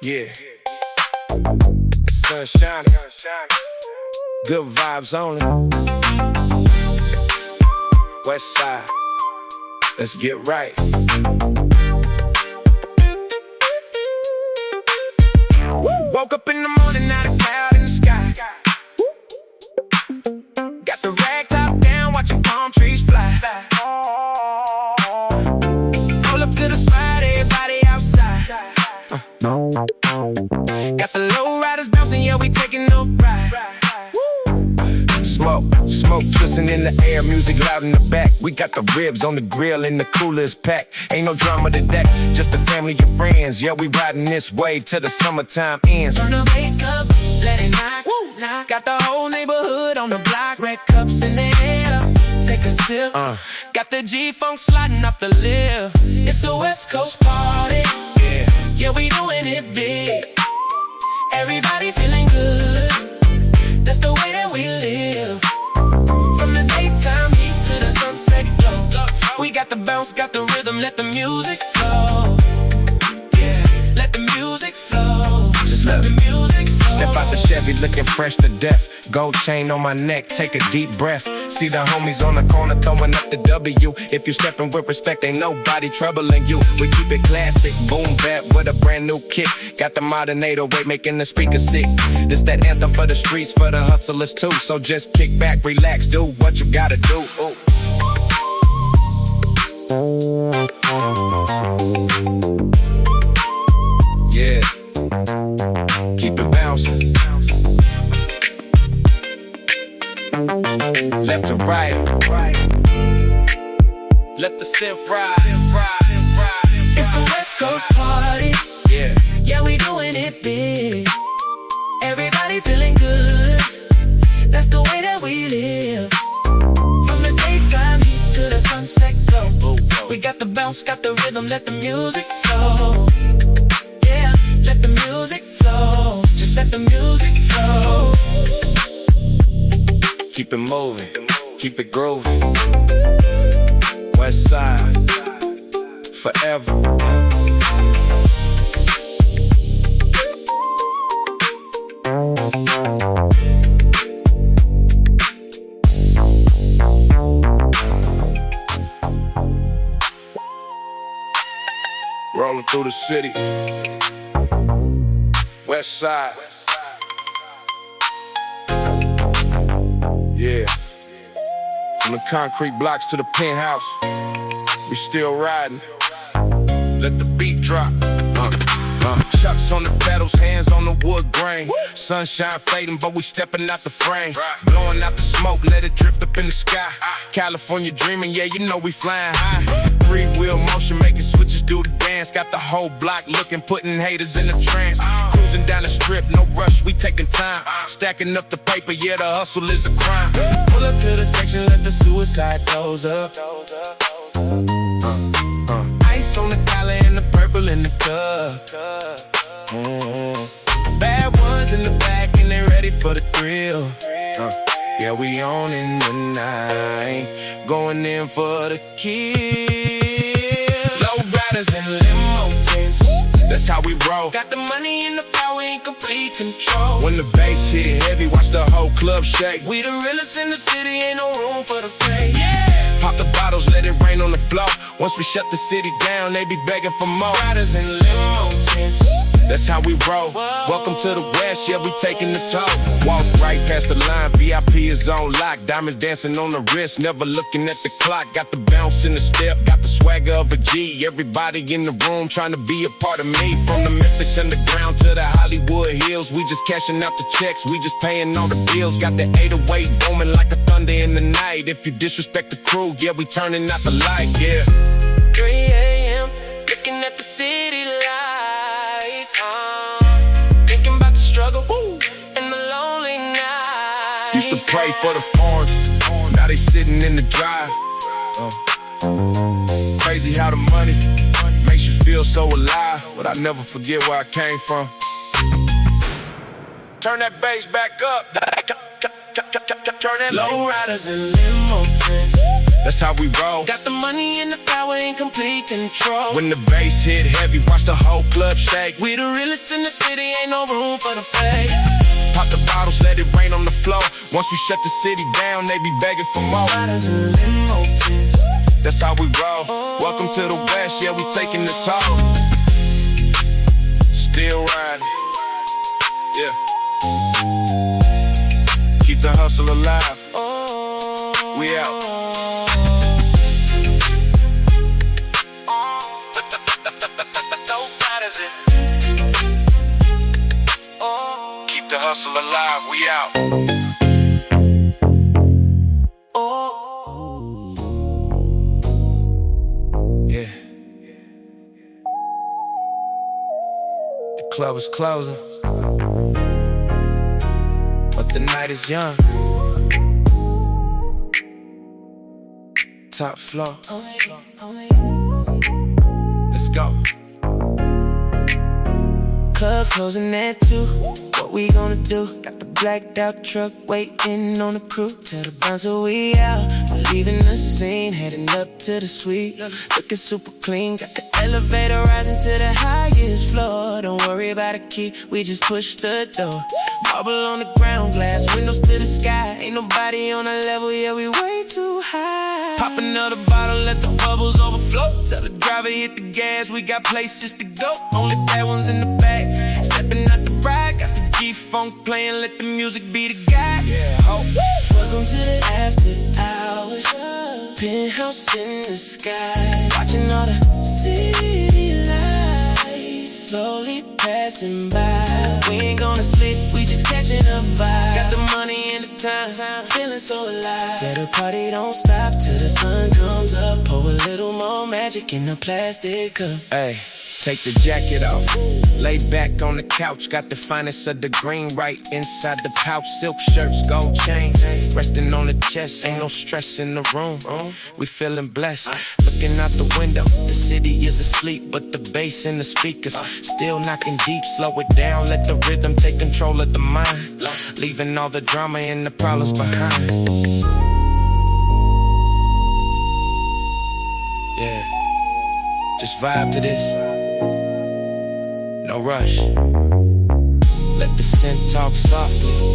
Yeah. Sun shining. Good vibes only. West side. Let's get right. Woke up in the morning, not a cloud in the sky. Got the rag top down, watching palm trees fly. Pull up to the spot, everybody outside. Got the low riders bouncing, yeah, we taking no ride. Smoke twisting in the air, music loud in the back. We got the ribs on the grill and the coolers packed. Ain't no drama to that, just a family of friends. Yeah, we riding this wave till the summertime ends. Turn the bass up, let it knock. Got the whole neighborhood on the block. Red cups in the air, take a sip. Got the G-Funk sliding off the lip. It's a West Coast party. Yeah, we doing it big. Everybody feeling good. That's the way that we live. From the daytime heat to the sunset glow. We got the bounce, got the rhythm, let the music flow. Yeah, let the music flow. Just let the music flow. Step out the Chevy looking fresh to death. Gold chain on my neck, take a deep breath. See the homies on the corner throwing up the W. If you stepping with respect, ain't nobody troubling you. We keep it classic, boom bap with a brand new kick. Got the modern 808 making the speakers sick. This that anthem for the streets, for the hustlers too. So just kick back, relax, do what you gotta do. Ooh. Yeah, keep it bouncing. Left to right, let the synth ride. It's the West Coast party. Yeah, we doing it big. Everybody feeling good. That's the way that we live. From the daytime heat to the sunset glow. We got the bounce, got the rhythm, let the music flow. Yeah, let the music flow. Just let the music flow. Keep it moving, keep it grooving. West side, forever. Rolling through the city. West side. Yeah. From the concrete blocks to the penthouse, we still riding. Let the beat drop. Chucks on the pedals, hands on the wood grain. Sunshine fading, but we stepping out the frame. Blowing out the smoke, let it drift up in the sky. California dreaming, yeah, you know we flying high. Three-wheel motion, making switches do the dance. Got the whole block looking, putting haters in a trance. Cruising down the strip, no rush, we taking time. Stacking up the paper, yeah, the hustle is a crime. Pull up to the section, let the suicide doors up. Ice on the collar and the purple in the cup. Bad ones in the back and they ready for the thrill. Yeah, we on in the night, going in for the kill. Low riders and limo tents, that's how we roll. Got the money in the power in complete control. When the bass hit heavy, watch the whole club shake. We the realest in the city, ain't no room for the fake. Yeah. Pop the bottles, let it rain on the floor. Once we shut the city down, they be begging for more. Riders and limo tents, that's how we roll. Welcome to the West, yeah, we taking the toll. Walk right past the line, VIP is on lock. Diamonds dancing on the wrist, never looking at the clock. Got the bounce in the step, got the swagger of a G. Everybody in the room trying to be a part of me. From the Memphis underground to the Hollywood hills, we just cashing out the checks, we just paying all the bills. Got the 808 booming like a thunder in the night. If you disrespect the crew, yeah, we turning out the light, yeah. 3 a.m., looking at the city lights. Thinking about the struggle and the lonely night. Used to pray for the foreigns, now they sitting in the drive. Crazy how the money makes you feel so alive, but I never forget where I came from. Turn that bass back up. Turn that low riders and limo tents, That's how we roll. Got the money and the power in complete control. When the bass hit heavy, watch the whole club shake. We the realest in the city, ain't no room for the fake. Pop the bottles, let it rain on the floor. Once we shut the city down, they be begging for more. Riders and limo tints. That's how we roll. Welcome to the West, yeah, we taking the talk. Still riding, yeah. Keep the hustle alive. We out. Keep the hustle alive. We out. Yeah. The club is closing, but the night is young. Top floor. Let's go. Club closing at 2. What we gonna do? Got the blacked out truck waiting on the crew. Tell the bouncer we out. Leaving the scene, heading up to the suite. Looking super clean. Got the elevator rising to the highest floor. Don't worry about a key, we just push the door. Marble on the ground, glass windows to the sky. Ain't nobody on our level, yeah, we way too high. Pop another bottle, let the bubbles overflow. Tell the driver hit the gas, we got places to go. Only bad ones in the back, stepping out the ride. Got the G-Funk playing, let the music be the guide. Yeah, oh. Welcome to the after hours. Penthouse in the sky. Watching all the city lights slowly passing by. We ain't gonna sleep, we just catching a vibe. Got the money and the time, feeling so alive. Yeah, the party don't stop till the sun comes up. Pour a little more magic in the plastic cup. Hey, take the jacket off, lay back on the couch. Got the finest of the green right inside the pouch. Silk shirts, gold chain, resting on the chest. Ain't no stress in the room, we feeling blessed. Looking out the window, the city is asleep, but the bass in the speakers still knocking deep. Slow it down, let the rhythm take control of the mind, leaving all the drama and the problems behind. Yeah, just vibe to this. No rush. Let the synth talk softly.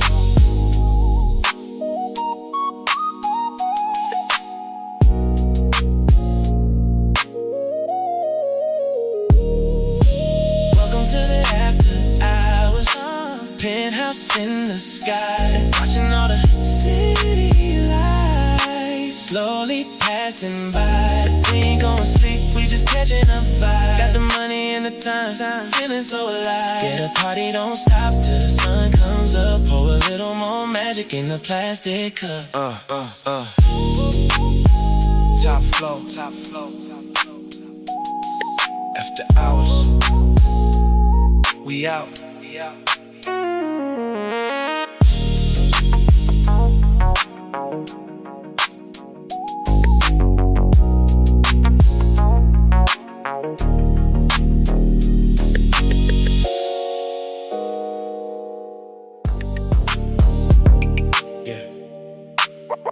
Welcome to the after hours. Penthouse in the sky. Watching all the city lights slowly passing by. We ain't gonna sleep, we just catching a vibe. Got the money and the time, feeling so alive. Yeah, the party don't stop till the sun comes up. Pour a little more magic in the plastic cup. Top flow, top flow. After hours, we out, we out.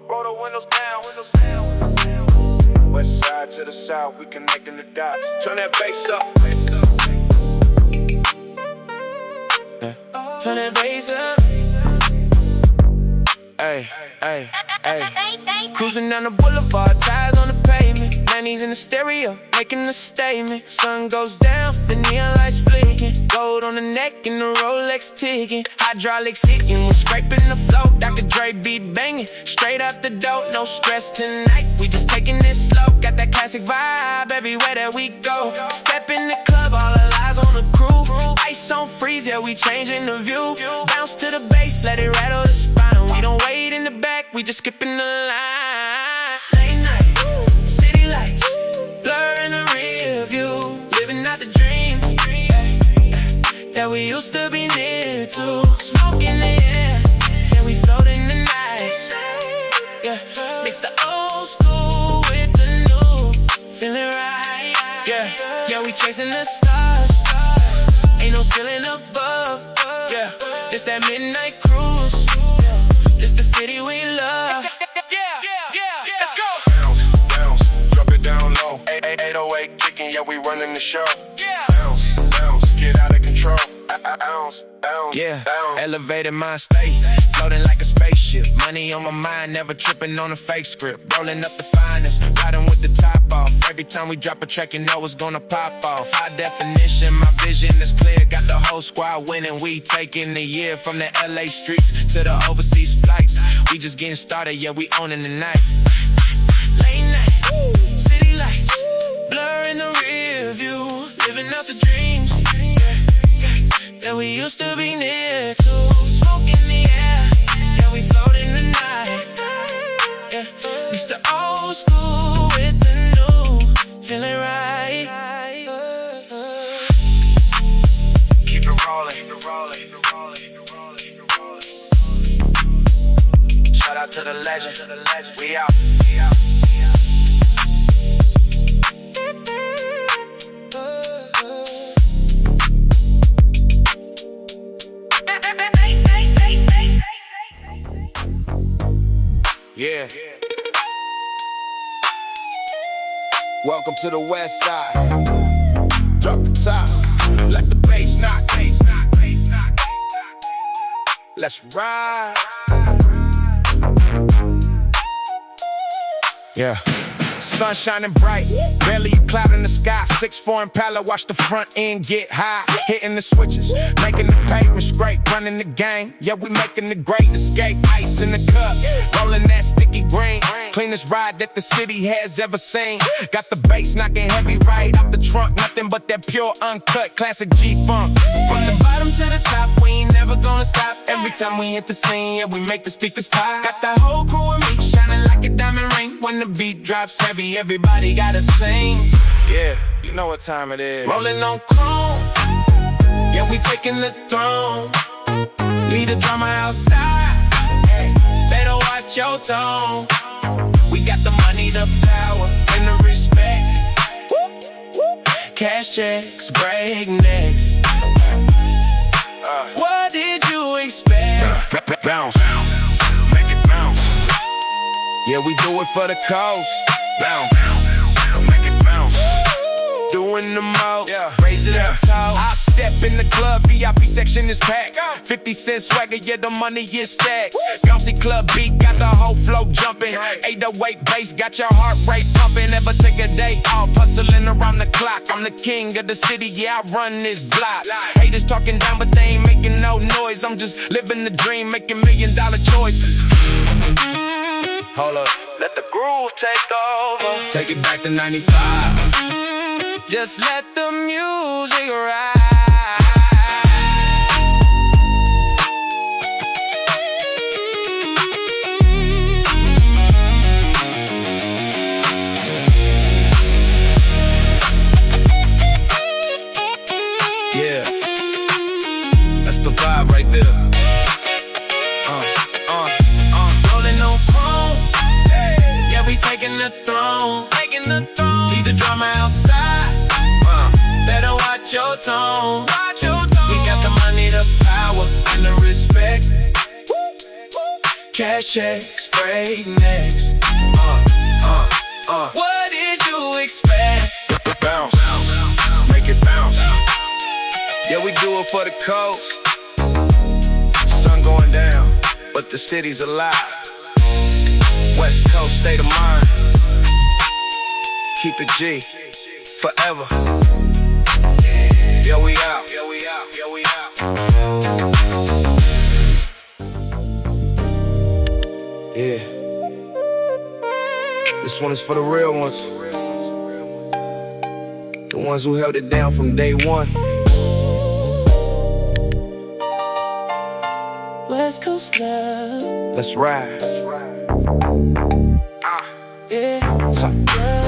Roll the windows down, windows down. West side to the south, we connecting the dots. Turn that bass up. Turn that bass up. Hey, hey, hey. Cruising down the boulevard, tires on the pavement. 90s in the stereo, making a statement. Sun goes down, the neon lights flicking. Gold on the neck and the Rolex ticking. Hydraulics hitting, we're scraping the floor. Dr. Dre beat banging, straight out the door. No stress tonight, we just taking it slow. Got that classic vibe everywhere that we go. Step in the club, all the eyes on the crew. Ice on freeze, yeah, we changing the view. Bounce to the bass, let it rattle the spine. We don't wait in the back, we just skipping the line. Late night, city lights, blur in the rear view. Living out the dreams that we used to be near to. Smoke in the air, and we float in the night. Yeah, mix the old school with the new. Feeling right, yeah, we chasing the stars. Ain't no ceiling above, yeah. This that midnight cruise. This the city we love. Yeah, let's go. show. Bounce, bounce, get out of control. Bounce, bounce, Yeah, bounce. elevated mind state, floating like a spaceship. Money on my mind, never tripping on a fake script. Rolling up the finest, riding with the top off. Every time we drop a track, you know it's gonna pop off. High definition, my vision is clear. Got the whole squad winning, we taking the year. From the LA streets to the overseas flights. We just getting started, yeah, we owning the night. Late night, city lights, blur in the rear view. Living out the dreams that we used to be near to. Smoke in the air, yeah, we float in the night. Yeah, it's the old school with the new, feeling right. Keep it rolling, keep it rolling, keep it rolling, keep it rolling, keep it rolling. Shout out to the legend, we out. Yeah. Welcome to the west side. Drop the top, let the bass knock. Let's ride. Yeah. Sun shining bright, barely a cloud in the sky. 6'4" Impala, watch the front end get high. Hitting the switches, making the pavement scrape. Running the game, yeah, we making the great escape. Ice in the cup, rolling that sticky green. Cleanest ride that the city has ever seen. Got the bass knocking heavy right out the trunk. Nothing but that pure uncut classic G-funk. From the bottom to the top, we ain't never gonna stop. Every time we hit the scene, yeah, we make the speakers pop. Got the whole crew with me, shining like a diamond ring. When the beat drops heavy, everybody gotta sing. Yeah, you know what time it is. Rolling on chrome, yeah, we taking the throne. Leave the drama outside, better watch your tone. We got the money, the power, and the respect. Cash checks, break necks. What did you expect? Bounce, make it bounce. Yeah, we do it for the coast. Bounce, make it bounce. Doing the most, Yeah. raise it up tall. I step in the club, VIP section is packed. 50 cent swagger, yeah, the money is stacked. Bouncy club beat, got the whole flow jumping. 808 bass, got your heart rate pumping. Never take a day off, hustling around the clock. I'm the king of the city, yeah, I run this block. Haters talking down, but they ain't making no noise. I'm just living the dream, making $1 million choices. Hold up, let the groove take over. Take it back to 95. Just let the music ride. Yeah, that's the vibe right there. Rolling on chrome, yeah, we taking the throne. Leave the drama outside, better watch your tone. We got the money, the power, and the respect. Cash checks, break necks. What did you expect? Bounce, make it bounce. Yeah, we do it for the coast. Sun going down, but the city's alive. West Coast state of mind. Keep it G, forever. Yeah, we out. Yeah, we out. Yeah, we out. Yeah. This one is for the real ones. The ones who held it down from day one. West Coast love. Let's ride. Yeah.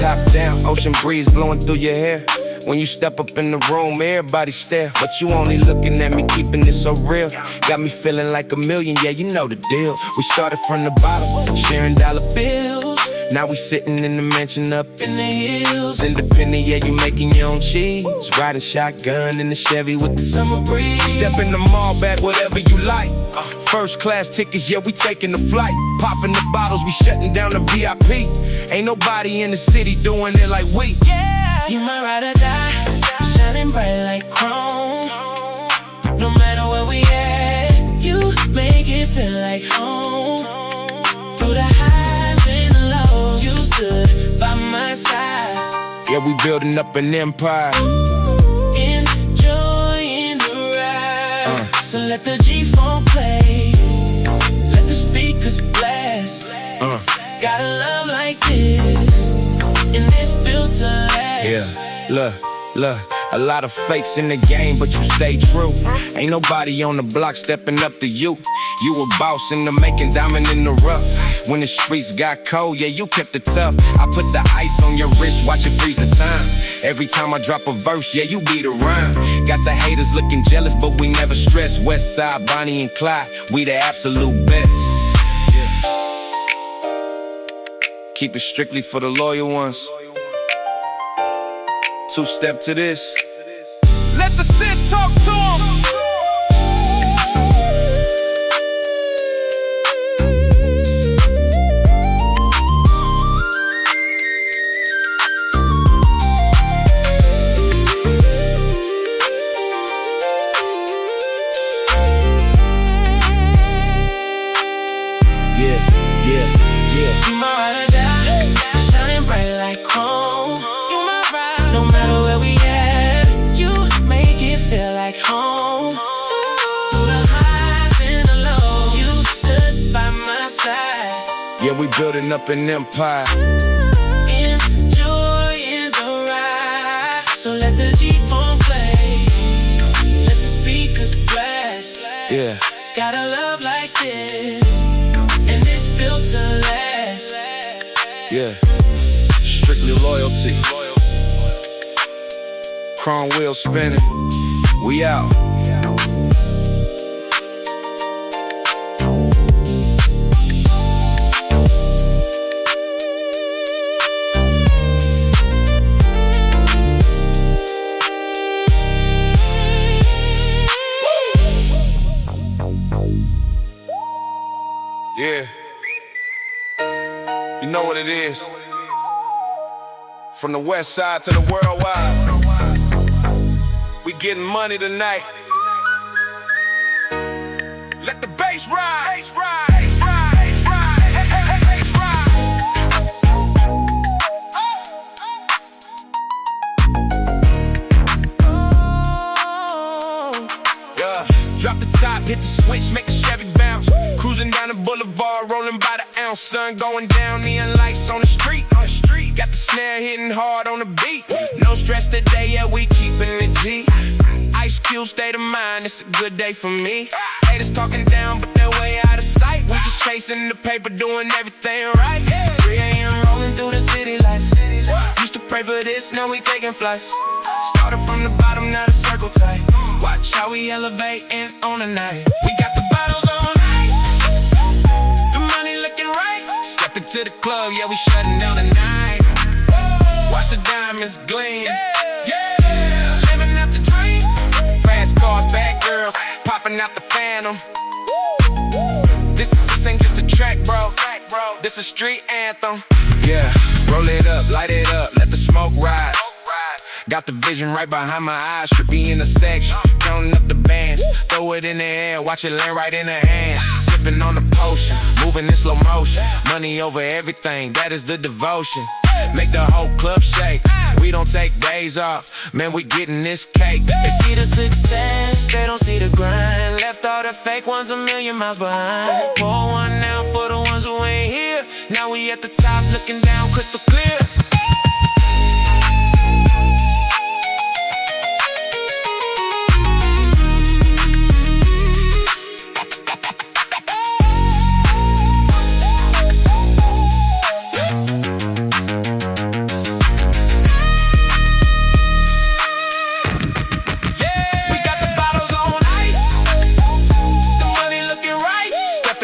Top down, ocean breeze blowing through your hair. When you step up in the room, everybody stare. But you only looking at me, keeping it so real. Got me feeling like $1 million, yeah, you know the deal. We started from the bottom, sharing dollar bills. Now we sitting in the mansion up in the hills. Independent, yeah, you making your own cheese. Riding shotgun in the Chevy with the summer breeze. Step in the mall, bag whatever you like. First class tickets, yeah, we taking the flight. Popping the bottles, we shutting down the VIP. Ain't nobody in the city doing it like we. Yeah. You my ride or die, shining bright like chrome. No matter where we at, you make it feel like home. Through the highs and the lows, you stood by my side. Yeah, we building up an empire. Enjoying the ride. So let the G-Funk play. Let the speakers blast. Got a love like this, and it's built to last. Yeah, look, a lot of fakes in the game, but you stay true. Ain't nobody on the block stepping up to you. You a boss in the making, diamond in the rough. When the streets got cold, yeah, you kept it tough. I put the ice on your wrist, watch it freeze the time. Every time I drop a verse, yeah, you beat a rhyme. Got the haters looking jealous, but we never stress. West Side, Bonnie and Clyde, we the absolute best. Keep it strictly for the loyal ones. Two-step to this. Let the synth talk to 'em. Yeah. You my ride or die, shining bright like chrome. You my ride, no matter where we at, you make it feel like home. Through the highs and the lows, you stood by my side. Yeah, we building up an empire. Enjoying the ride. So let the G-Funk play. Let the speakers blast. Yeah. It's got a love like this, and it's built to last. Yeah, strictly loyalty. Chrome wheel spinning. We out. Yeah. You know what it is. From the west side to the worldwide, we getting money tonight. Let the bass ride. Yeah. Drop the top, hit the switch, make the Chevy bounce. Cruising down the boulevard, rolling by the ounce. Sun going down, neon lights on the street. Got the snare hitting hard on the beat. No stress today, yeah, we keeping it G. Ice Cube state of mind, it's a good day for me. Haters talking down, but they're way out of sight. We just chasing the paper, doing everything right. 3 a.m. rolling through the city lights. Used to pray for this, now we taking flights. Started from the bottom, now the circle tight. Watch how we elevate and on the night. We got the bottles on ice, the money looking right. Step into the club, yeah, we shutting down the night. Watch the diamonds gleam. Yeah, living out the dream. Fast cars, bad girls, popping out the Phantom. This ain't just a track, bro. This a street anthem. Yeah, roll it up, light it up, let the smoke rise. Got the vision right behind my eyes, trippy in the section. Counting up the bands, throw it in the air, watch it land right in her hand. Sipping on the potion, moving in slow motion. Money over everything, that is the devotion. Make the whole club shake, we don't take days off. Man, we getting this cake. They see the success, they don't see the grind. Left all the fake ones a million miles behind. Pour one out for the ones who ain't here. Now we at the top looking down crystal clear.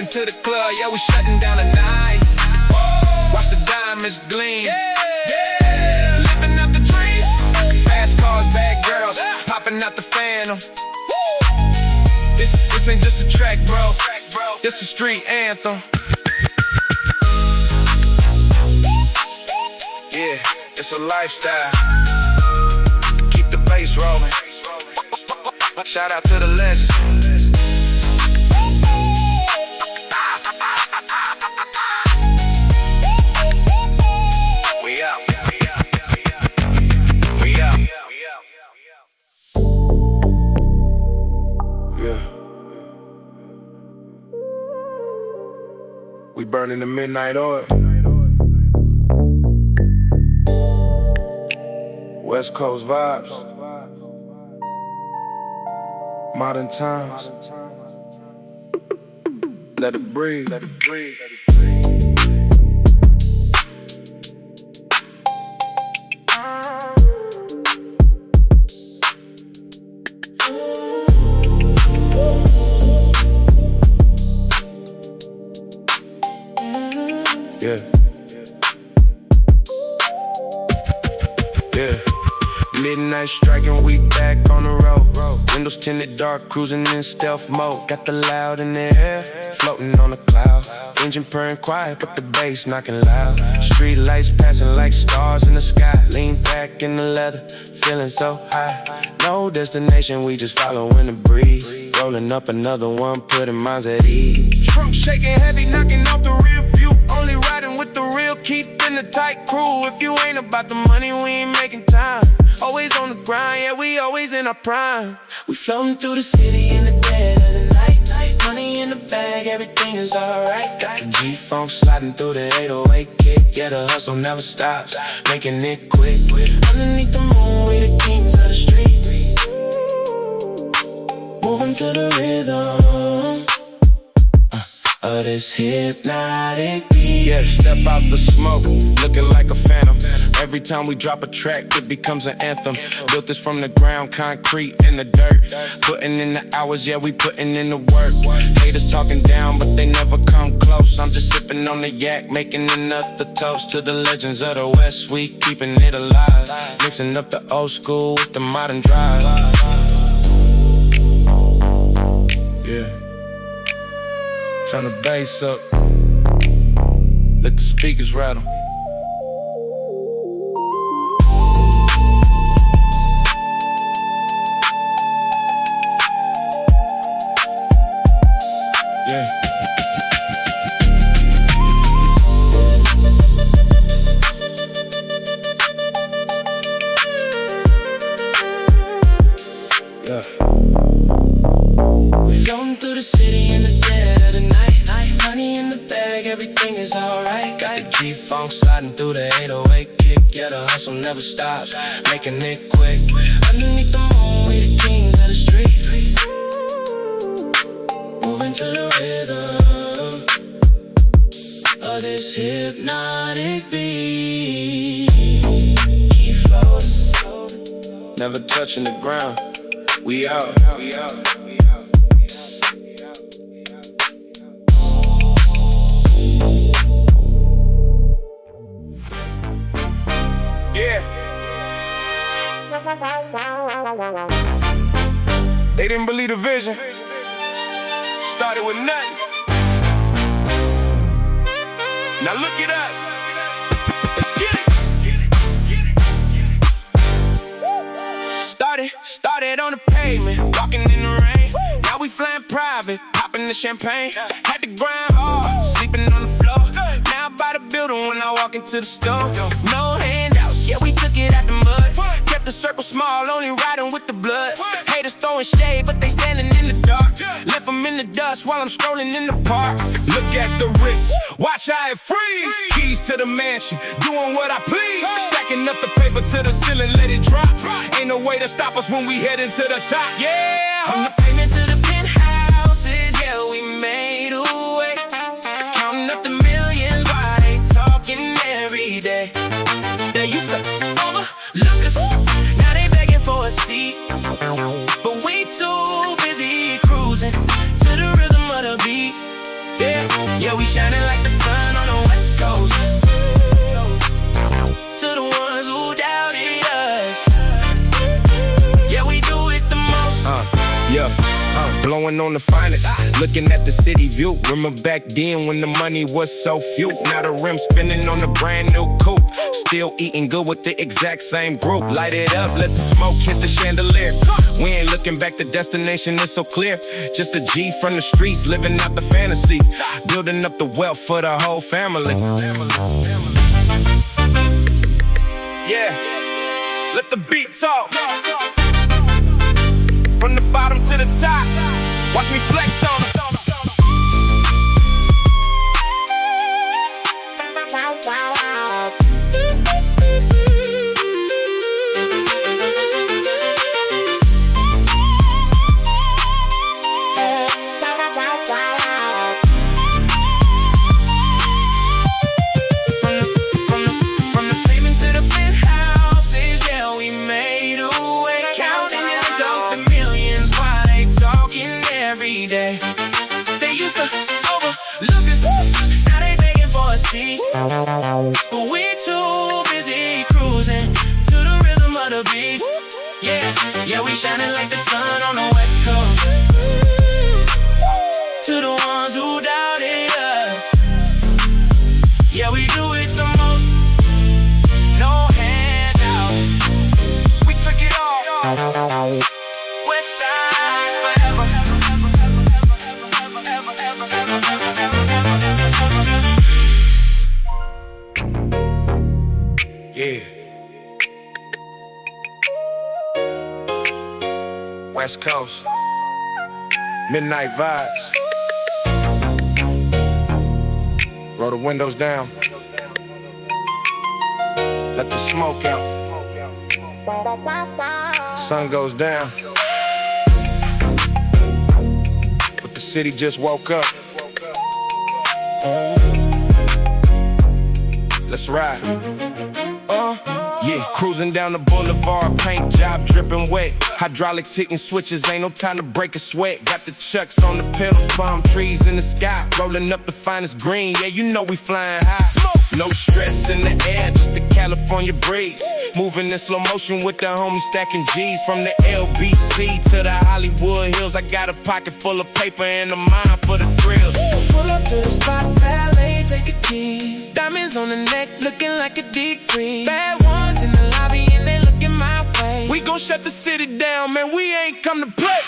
To the club, yeah, we shutting down the night. Watch the diamonds gleam. Yeah, living out the dream. Fast cars, bad girls, popping out the Phantom. This ain't just a track, bro. This a street anthem. Yeah, It's a lifestyle. Keep the bass rolling. Shout out to the legends. We out. We out. Yeah. We burning the midnight oil. West Coast vibes. Modern times. Let it breathe. Let it breathe. Let it Yeah. Yeah. Midnight striking, we back on the road. Windows tinted dark, cruising in stealth mode. Got the loud in the air, floating on a cloud. Engine purring quiet, but the bass knocking loud. Street lights passing like stars in the sky. Lean back in the leather, feeling so high. No destination, we just following the breeze. Rolling up another one, putting minds at ease. Trunk shaking heavy, knocking off the rear view. Only riding with the real, keeping the tight crew. If you ain't about the money, we ain't making time. Always on the grind, yeah, we always in our prime. We floating through the city in the dead of the night. Money in the bag, everything is alright. Got the G-funk sliding through the 808 kick. Yeah, the hustle never stops, making it quick. Underneath the moon, we the kings of the street. Moving to the rhythm of this hypnotic beat. Yeah, step out the smoke, looking like a phantom. Every time we drop a track, it becomes an anthem. Built this from the ground, concrete in the dirt. Putting in the hours, yeah, we putting in the work. Haters talking down, but they never come close. I'm just sipping on the yak, making enough to toast to the legends of the West. We keeping it alive, mixing up the old school with the modern drive. Yeah. Turn the bass up, let the speakers rattle. Yeah. Yeah. We're going through the city in the dead of the night. Money in the bag, everything is alright. Got the G-funk sliding through the 808 kick. Yeah, the hustle never stops, making it quick. Underneath the moon, we the kings of the street. Moving to the rhythm of this hypnotic beat. Keep floating, never touching the ground. We out, we out. Yeah. They didn't believe the vision. Started with nothing. Now look at us. Let's get it. Started on the pavement, walking in the rain. Now we flying private, popping the champagne. Had to grind hard, sleeping on the floor. Now by the building when I walk into the store. No handouts, yeah, we took it out the mud. Kept the circle small, only riding with the blood. Haters throwing shade, but they standing in the dark. Left them in the dust while I'm strolling in the park. Look at the wrist, watch how it freeze. Keys to the mansion, doing what I please. Stacking up the paper to the ceiling, let it drop. Ain't no way to stop us when we head into the top. Yeah, from the pavement to the penthouses, yeah, we made a way. Counting up the millions while they talking every day. They used to overlook us, now they begging for a seat. But we too busy cruising to the rhythm of the beat. Yeah, we shining like the sun on the West Coast. To the ones who doubted us, yeah, we do it the most. Blowing on the finest, looking at the city view. Remember back then when the money was so few. Now the rim spinning on the brand new coupe. still eating good with the exact same group. Light it up, let the smoke hit the chandelier. We ain't looking back, the destination is so clear. Just a G from the streets, living out the fantasy. Building up the wealth for the whole family. Yeah, let the beat talk. From the bottom to the top, watch me flex on it. But we too busy cruising to the rhythm of the beat. Yeah, we shining like the sun on the West Coast. To the ones who doubted us, yeah, we do it the most. No handouts, we took it all. West side forever. Yeah. West Coast. Midnight vibes. Roll the windows down. Let the smoke out. Sun goes down. But the city just woke up. Let's ride. Yeah, cruising down the boulevard, paint job dripping wet. Hydraulics hitting switches, ain't no time to break a sweat. Got the chucks on the pedals, palm trees in the sky. Rolling up the finest green, yeah, you know we flying high. Smoke. No stress in the air, just the California breeze. Moving in slow motion with the homies stacking G's. From the LBC to the Hollywood Hills, I got a pocket full of paper and a mind for the thrills. Pull up to the spot, valet, take a key. Diamonds on the neck, looking like a deep freeze. Bad ones in the lobby and they looking my way. We gon' shut the city down, man, we ain't come to play.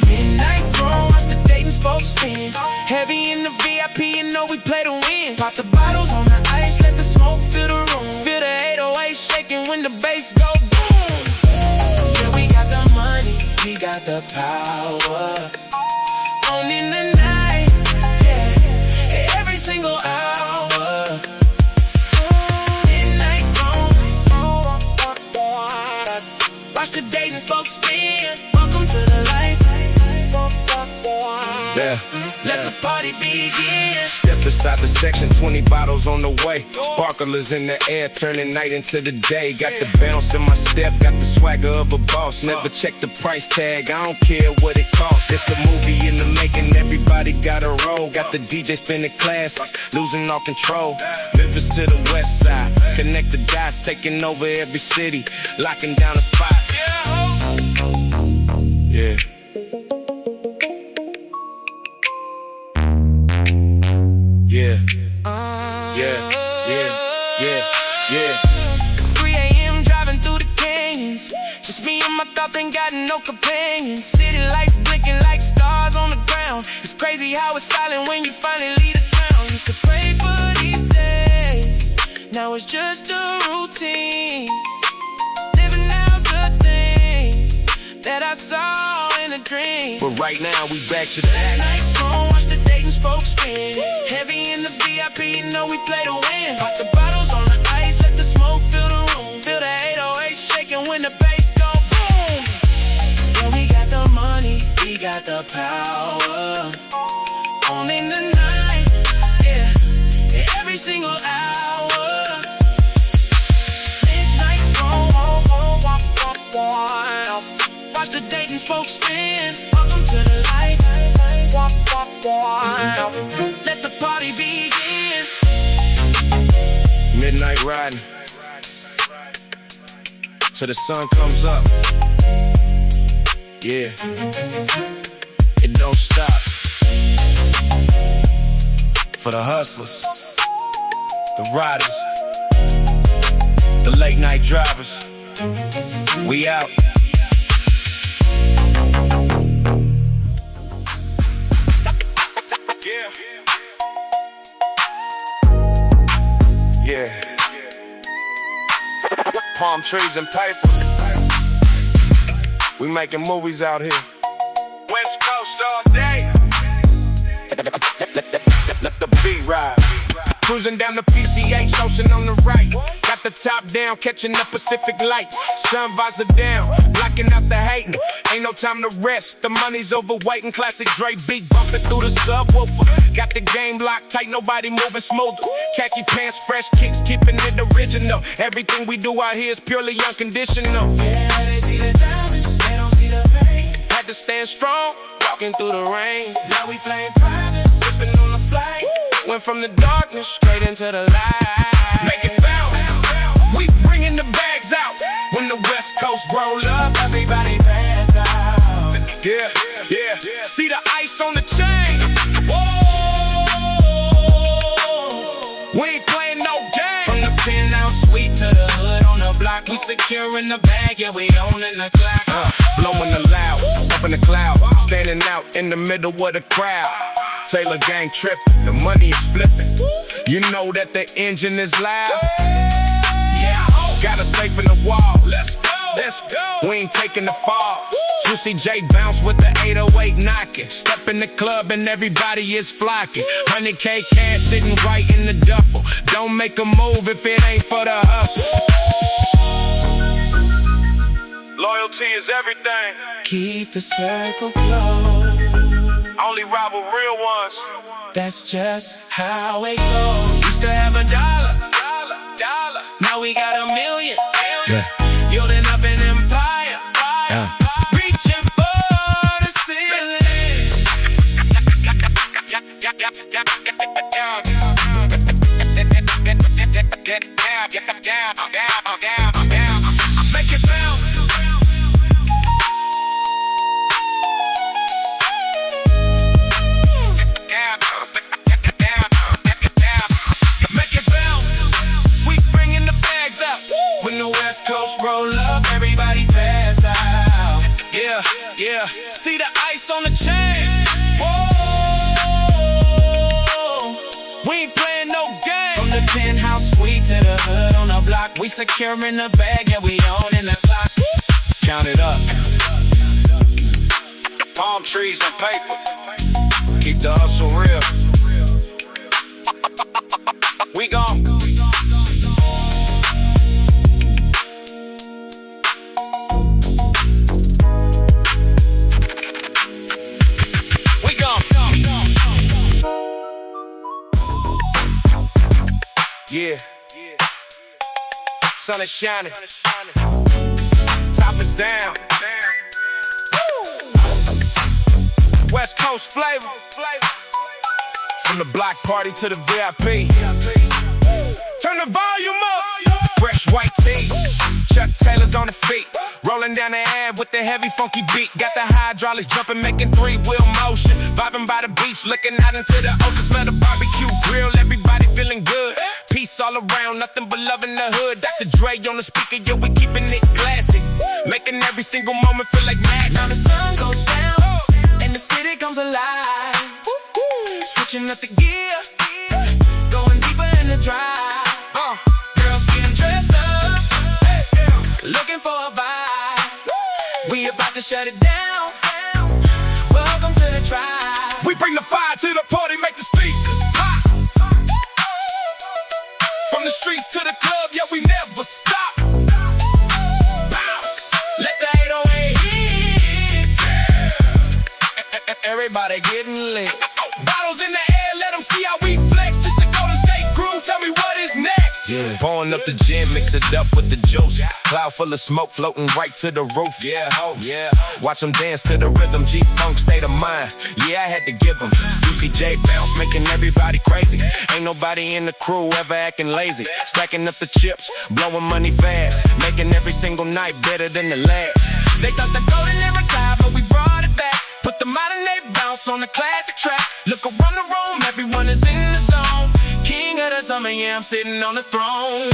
Midnight throne, watch the Dayton spokes spin. Heavy in the VIP, you know we play to win. Pop the bottles on the ice, let the smoke fill the room. Feel the 808 shaking when the bass go boom. Yeah, we got the money, we got the power. On in the night, yeah, every single hour. Midnight throne, watch the Dayton spokes spin. Welcome to the life. Yeah. Let the party begin. Step inside the section, 20 bottles on the way. Sparklers in the air, turning night into the day. Got the bounce in my step, got the swagger of a boss. Never check the price tag, I don't care what it costs. It's a movie in the making, everybody got a role. Got the DJ spinning classics, losing all control. Memphis to the west side, connect the dots, taking over every city, locking down a spot. Yeah. Yeah. 3 a.m. driving through the canyons. Just me and my thoughts, ain't got no companions. City lights blinking like stars on the ground. It's crazy how it's silent when you finally leave the town. Used to pray for these days, now it's just a routine. Living out good things that I saw in a dream. But right now we back to that. Night phone, watch the Dayton spokes spin. Heavy in the VIP, you know we play to win. Pop the bottles on the ice, let the smoke fill the room. Feel the 808 shaking when the bass go boom. Yeah, we got the money, we got the power. On in the night, yeah, every single hour. Midnight phone, watch the Dayton spokes spin. Welcome to the light. Let the party begin. Midnight riding till the sun comes up. Yeah, it don't stop. For the hustlers, the riders, The late night drivers. We out. Yeah. Palm trees and paper. We making movies out here. West Coast all day. Let the beat ride. Cruising down the PCH, ocean on the right. Got the top down, catching the Pacific lights. Sun visor down, blocking out the hating. Ain't no time to rest, the money's overweight and classic Dre beat bumping through the subwoofer. Got the game locked tight, nobody moving smooth. Khaki pants, fresh kicks, keeping it original. Everything we do out here is purely unconditional. Yeah, they see the diamonds, they don't see the pain. Had to stand strong, walking through the rain. Now we flying private, sipping on the flight. Went from the darkness straight into the light. Make it bounce. We bringing the bags out. When the West Coast roll up, Everybody pass out. yeah, yeah. See the ice on the chain. Whoa. We ain't playing no game. From the penthouse suite to the hood on the block, we securing the bag, yeah, we owning the clock. Blowing the loud, up in the cloud, standing out in the middle of the crowd. Taylor gang tripping, the money is flipping. You know that the engine is loud. Yeah, Got a safe in the wall. let's go. Let's go. We ain't taking the fall. Juicy J bounce with the 808 knocking. Step in the club and everybody is flocking. 100K cash sitting right in the duffel. Don't make a move if it ain't for the hustle. Loyalty is everything. Keep the circle close. Only rob with real ones. That's just how it goes. Used to have a dollar. Now we got a million. Building up an empire. Reaching for the ceiling. Make it bounce. When the West Coast roll up, everybody pass out. Yeah, yeah. See the ice on the chain. Whoa. We ain't playing no game. From the penthouse suite to the hood on the block, we securing the bag, yeah, we owning the clock. Count it up. Palm trees and paper. Keep the hustle real. We gon' yeah. Sun is shining. Top is down. West Coast flavor. From the block party to the VIP. Turn the volume up. Fresh white tee. Chuck Taylor's on the feet. Rolling down the ad with the heavy funky beat. Got the hydraulics jumping, making 3-wheel motion. Vibing by the beach, looking out into the ocean. Smell the barbecue grill, everybody feeling good. Peace all around, nothing but love in the hood. Dr. Dre on the speaker, yo, we keeping it classic. Making every single moment feel like magic. Now the sun goes down, and the city comes alive. Switching up the gear, going deeper in the drive. Girls getting dressed up, looking for a vibe. We about to shut it down. Welcome to the tribe. We bring the fire to the party, make the speakers hot. From the streets to the club, yeah, we never stop. Let the 808 hit. Everybody getting lit. Bottles in the air, let them see how we flex. This the Golden State crew, tell me what is next. Yeah. Pouring up the gin, mix it up with the juice. Cloud full of smoke floating right to the roof. Yeah, ho, yeah. Watch them dance to the rhythm, G-Funk state of mind. Yeah, I had to give them. UCJ bounce, making everybody crazy. Ain't nobody in the crew ever acting lazy. Stacking up the chips, blowing money fast. Making every single night better than the last. They thought the golden era died, but we brought it back. Put the modern day bounce on the classic track. Look around the room, everyone is in the zone. King of the summer, yeah, I'm sitting on the throne.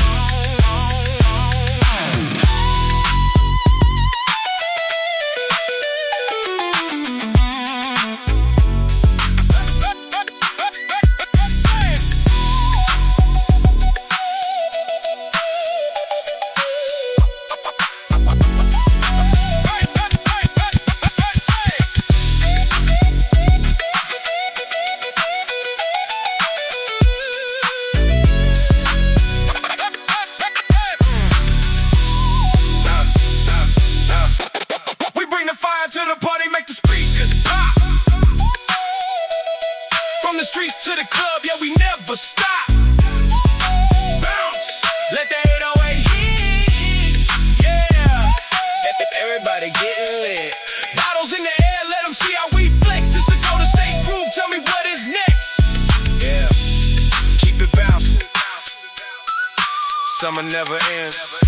summer never ends.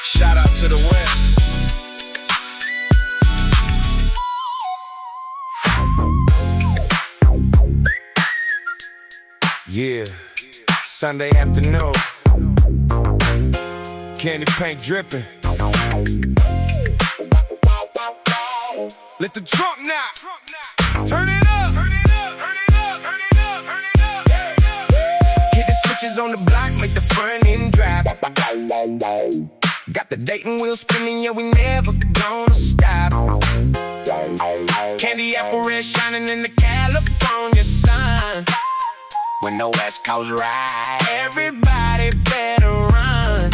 Shout out to the West. Yeah, Sunday afternoon, candy paint dripping. Let the trunk knock. Turn it up. Hit the switches on the block, make the front end drive. Got the Dayton wheel spinning, yeah, we never gonna stop. Candy apple red shining in the California sun. When the West Coast ride, everybody better run.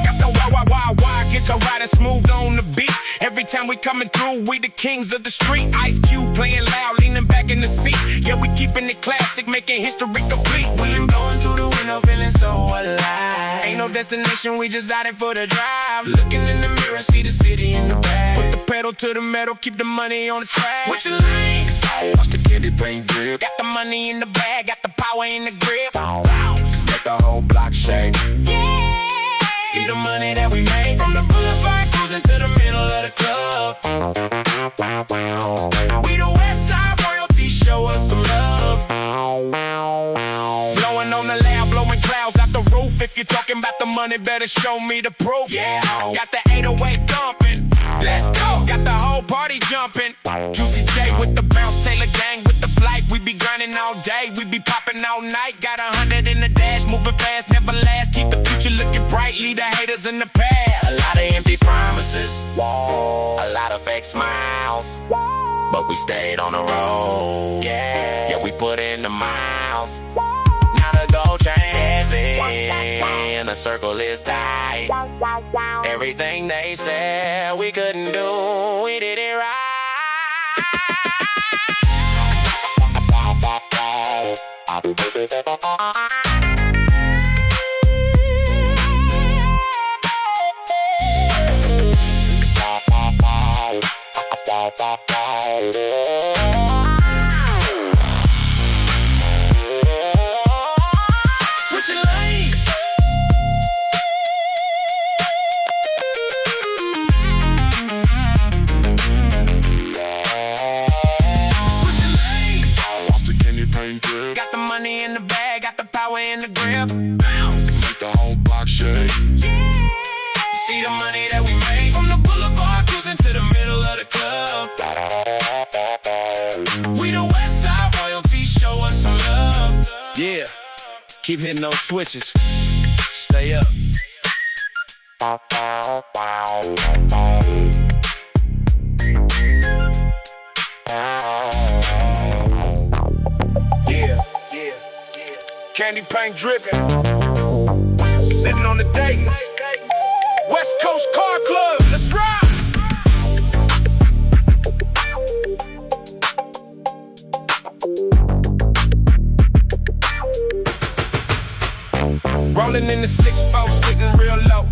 Got the wah, get your rider smooth on the beat. Every time we coming through, we the kings of the street. Ice Cube playing loud, leaning back in the seat. Yeah, we keeping it classic, making history complete. We ain't going through the window, feeling so alive. Ain't no destination, we just out it for the drive. Looking in the mirror, see the city in the back. Put the pedal to the metal, keep the money on the track. What you like? Watch the candy paint drip. Got the money in the bag, got the power in the grip. Make the whole block shake. Yeah. See the money that we made from the boulevard cruising to the middle of the club. We the West Side royalty, show us some love. Blowing on the loud, blowing clouds out the roof. If you're talking about the money, better show me the proof. Yeah, got the 808 thumping. Let's go. Got the whole party jumping. Juicy J with the bounce, Taylor gang with the flight. We be grinding all day, we be popping all night. Got 100 in the dash, moving fast, never last. Keep the future looking bright, leave the haters in the past. A lot of empty promises, a lot of fake smiles, but we stayed on the road. Yeah, we put in the miles. Now the gold chain heavy, and the circle is tight. Everything they said we couldn't do, we did it right. Switch your lanes. Got the money in the bag, got the power in the grip. Bounce, make the whole block shake. Yeah. See the money that we made from the boulevard cruising to the middle of the club. We the West Side royalty, show us some love. Yeah, keep hitting those switches. Stay up. Candy paint dripping. Sitting on the Dayton. West Coast Car Club. Let's ride. Rolling in the 6-4, sitting real low.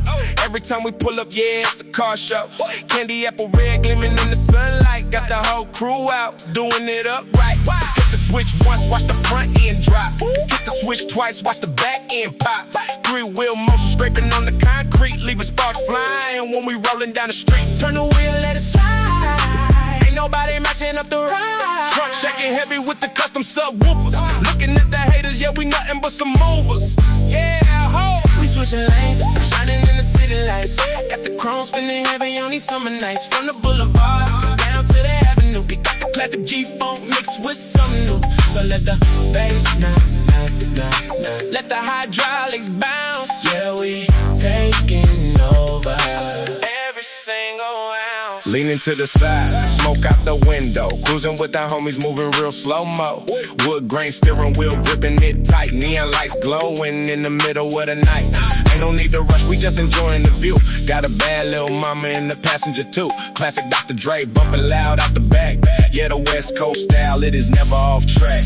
Every time we pull up, yeah, it's a car show. Candy apple red gleaming in the sunlight. Got the whole crew out, doing it upright. Hit the switch once, watch the front end drop. Hit the switch twice, watch the back end pop. 3-wheel motion scraping on the concrete, leaving sparks flying when we rolling down the street. Turn the wheel, let it slide. Ain't nobody matching up the ride. Truck shaking heavy with the custom subwoofers. Looking at the haters, yeah, we nothing but some movers. Yeah, ho. We switching lanes, shining in the city lights. Got the chrome spinning heavy on these summer nights. From the boulevard down to the avenue, we got the classic G-funk mixed with something new. So let the bass let the hydraulics bounce. Yeah, we taking over every single ounce. Leaning to the side, smoke out the window. Cruising with the homies, moving real slow-mo. Wood grain steering wheel, gripping it tight. Neon lights glowing in the middle of the night. Ain't no need to rush, we just enjoying the view. Got a bad little mama in the passenger too. Classic Dr. Dre, bumping loud out the back. Yeah, the West Coast style, it is never off track.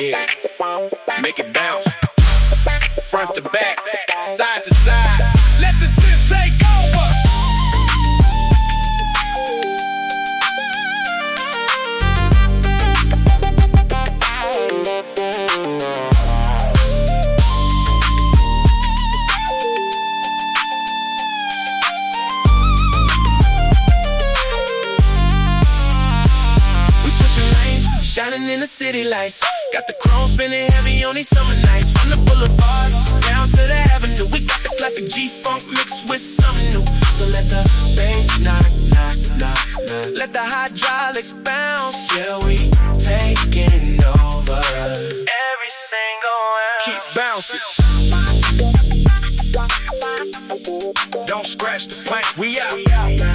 Yeah, make it bounce. Front to back, side to side. Let the synth take over. Got the chrome spinning heavy on these summer nights. From the boulevard down to the avenue, we got the classic G-funk mixed with something new. So let the bass knock, knock, knock, knock. Let the hydraulics bounce. Yeah, we taking over every single hour. Keep bouncing. Don't scratch the plank, we out. Yeah.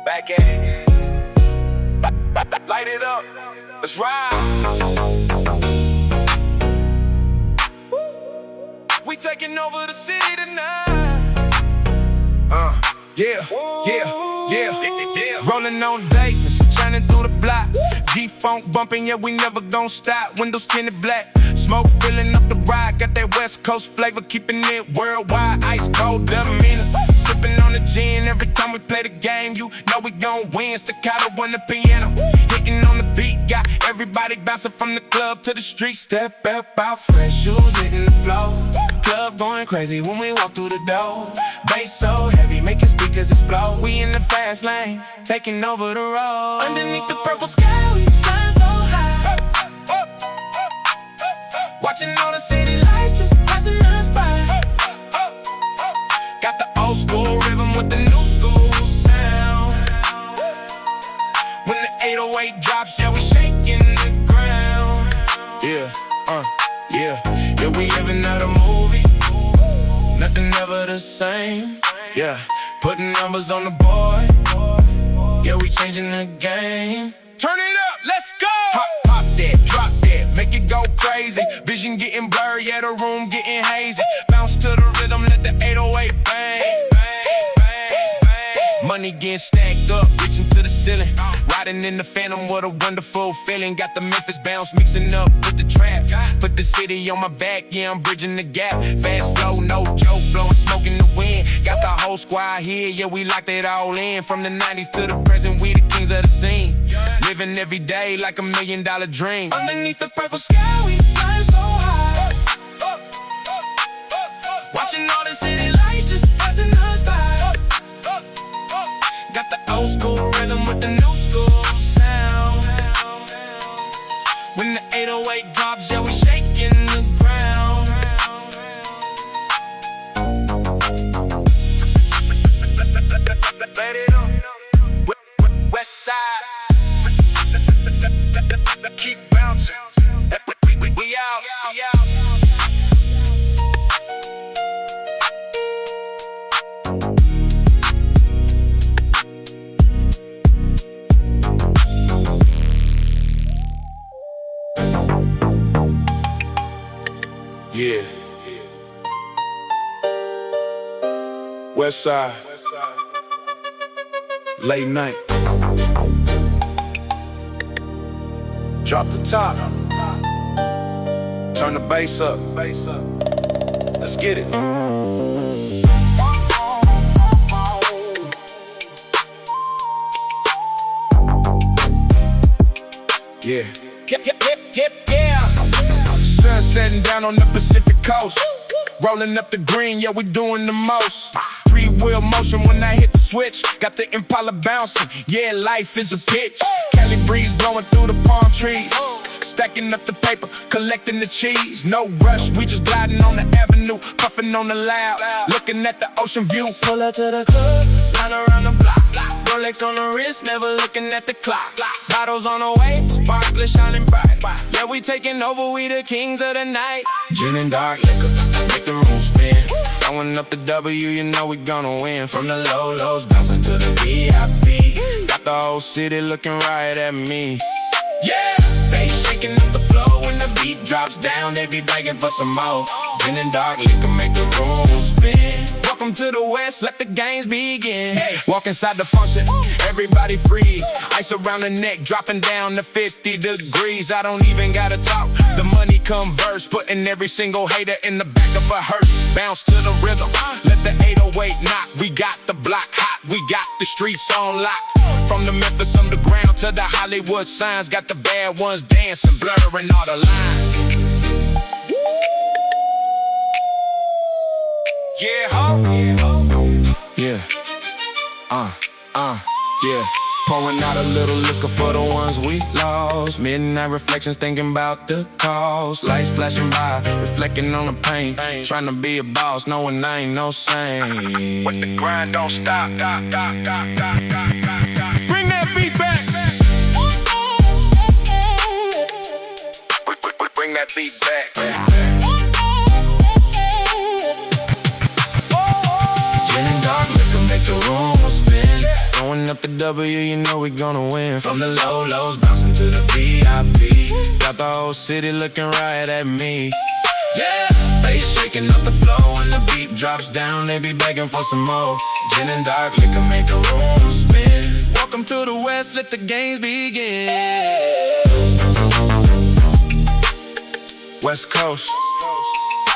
Back at it. Light it up. Let's ride. We taking over the city tonight. Yeah. Rolling on Dayton, shining through the block. G-funk bumping, yeah, we never gon' stop. Windows tinted black, smoke filling up the ride. Got that West Coast flavor, keeping it worldwide. Ice cold, demeanor, sipping on the gin. Every time we play the game, you know we gon' win. Staccato on the piano, hitting on the beat. Got everybody bouncing from the club to the street. Step up out fresh shoes, hitting the floor. Club going crazy when we walk through the door. Bass so heavy, making speakers explode. We in the fast lane, taking over the road. Underneath the purple sky, we flying so high. Watching all the city lights just passing us by. Got the old school rhythm with the new school sound. When the 808 drops, yeah, we shaking the ground. Yeah, we living out a movie. Nothing ever the same. Yeah, putting numbers on the board. Yeah, we changing the game. Turn it up, let's go. Pop that, drop that, make it go crazy. Vision getting blurry, yeah, the room getting hazy. Bounce to the rhythm, let the 808 bang. Money getting stacked up, reaching to the ceiling. Riding in the phantom, what a wonderful feeling. Got the Memphis bounce mixing up with the trap. Put the city on my back, yeah, I'm bridging the gap. Fast flow, no joke, blowing smoke in the wind. Got the whole squad here, yeah, we locked it all in. From the 90s to the present, we the kings of the scene. Living every day like $1 million dream. Underneath the purple sky, we flying so high. Watching all the city lights just passing us by. Got the old school rhythm with the new school sound. When the 808 drops, yeah, we shaking the ground. Let it up. West side. Keep bouncing. We out. Yeah. West side. Late night. Drop the top. Turn the bass up. Let's get it. Yeah. Yeah. Sun setting down on the Pacific coast. Rolling up the green, yeah, we doing the most. Three-wheel motion when I hit the switch. Got the Impala bouncing, yeah, life is a pitch. Cali breeze blowing through the palm trees. Stacking up the paper, collecting the cheese. No rush, we just gliding on the avenue. Puffing on the loud, looking at the ocean view. Pull up to the club, line around the block. Rolex on the wrist, never looking at the clock. Bottles on the way, sparkling, shining bright. Yeah, we taking over, we the kings of the night. Gin and dark liquor, make the room spin. Throwing up the W, you know we gonna win. From the low lows, bouncing to the VIP. Got the whole city looking right at me. Yeah, they shaking up the floor when the beat drops down. They be begging for some more. Gin and dark liquor, make the room spin. Welcome to the West, let the games begin. Hey, walk inside the function, everybody freeze. Ice around the neck, dropping down to 50 degrees. I don't even gotta talk, the money converse, putting every single hater in the back of a hearse. Bounce to the rhythm, let the 808 knock. We got the block hot, we got the streets on lock. From the Memphis underground to the Hollywood signs, got the bad ones dancing, blurring all the lines. Yeah, ho. Yeah. Yeah. Pouring out a little liquor for the ones we lost. Midnight reflections thinking about the cause. Lights flashing by, reflecting on the pain. Trying to be a boss, knowing I ain't no saint. But the grind don't stop. Bring that beat back. Bring that beat back. Gin and dark liquor make the room spin. Going up the W, you know we gonna win. From the low lows, bouncing to the VIP. Got the whole city looking right at me. Yeah, bass shaking up the flow. When the beat drops down, they be begging for some more. Gin and dark liquor make the room spin. Welcome to the West, let the games begin. West Coast,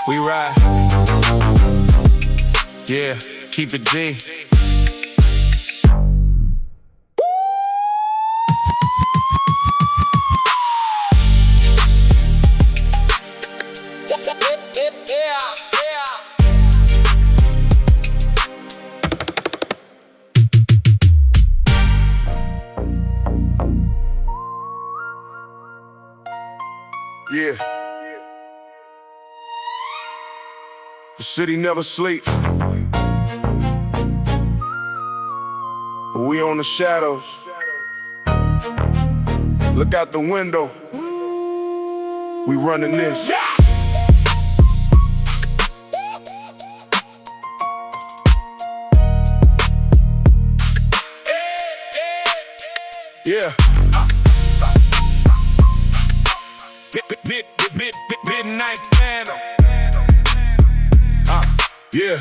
we ride. Yeah, keep it G. Yeah. The city never sleeps. We on the shadows. Look out the window. We running this. Yeah. Midnight Phantom. Yeah.